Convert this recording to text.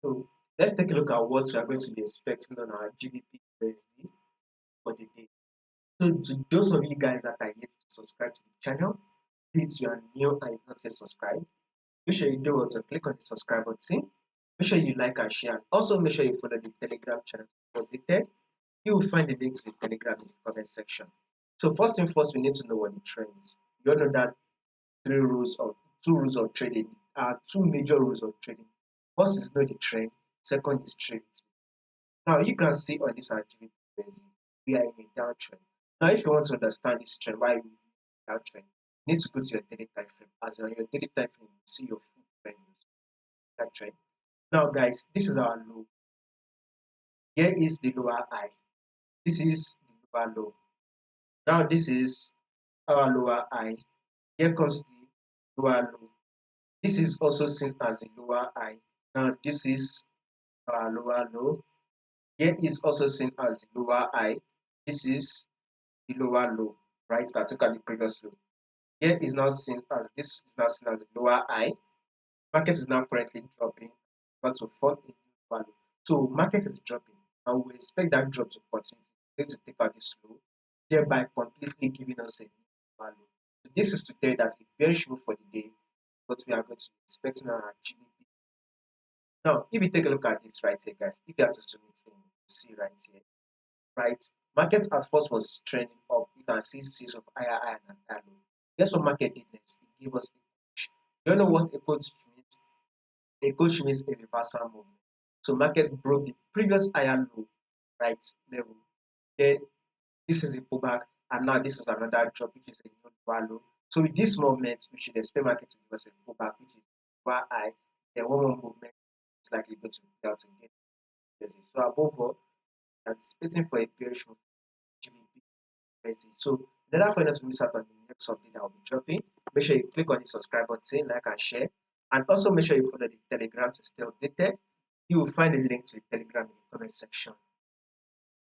So let's take a look at what we are going to be expecting on our GBPUSD for the day. So to those of you guys that are yet to subscribe to the channel, please you are new and you've not yet subscribed, make sure you do also click on the subscribe button. Make sure you like and share, and also make sure you follow the Telegram channel to be updated. You will find the link to the Telegram in the comment section. So first thing first, we need to know what the trend is. You all know that two rules of trading are two major rules of trading. First is know the trend, second is trade it. Now you can see on this activity we are in a downtrend. Now if you want to understand this trend, why we downtrend, you need to go to your daily time frame. As on your daily time frame, you see your full trend, that trend. Now guys, this is our low. Here is the lower high. This is the lower low. Now this is our lower high. Here comes the lower low. This is also seen as the lower high. Now this is our lower low. Here is also seen as the lower high. This is the lower low, right? That took at the previous low. Here is now seen as the lower high. Market is now currently dropping, but to fall in lower low. So market is dropping, and we expect that drop to continue. It's going to take out this low, thereby completely giving us a lower low. So this is to tell that a bearish move for the day, but we are going to be expecting our GBP. Now, if you take a look at this right here, guys, if you have to zoom it in, you see right here, right? Market at first was trending up. You can see series of higher high and higher low. Guess what market did next? It gave us a coach. You know what a coach means? A coach means a reversal movement. So market broke the previous higher low, right, level. Then this is a pullback, and now this is another drop, which is a new lower low. So with this movement, we should expect market to give us a pullback, which is lower high. Then one more movement is likely going to be out again. So above all, anticipating for a bearish move GBP. So in order for you not to miss out on the next update that will be dropping, make sure you click on the subscribe button, like and share, and also make sure you follow the Telegram to stay updated. You will find the link to the Telegram in the comment section.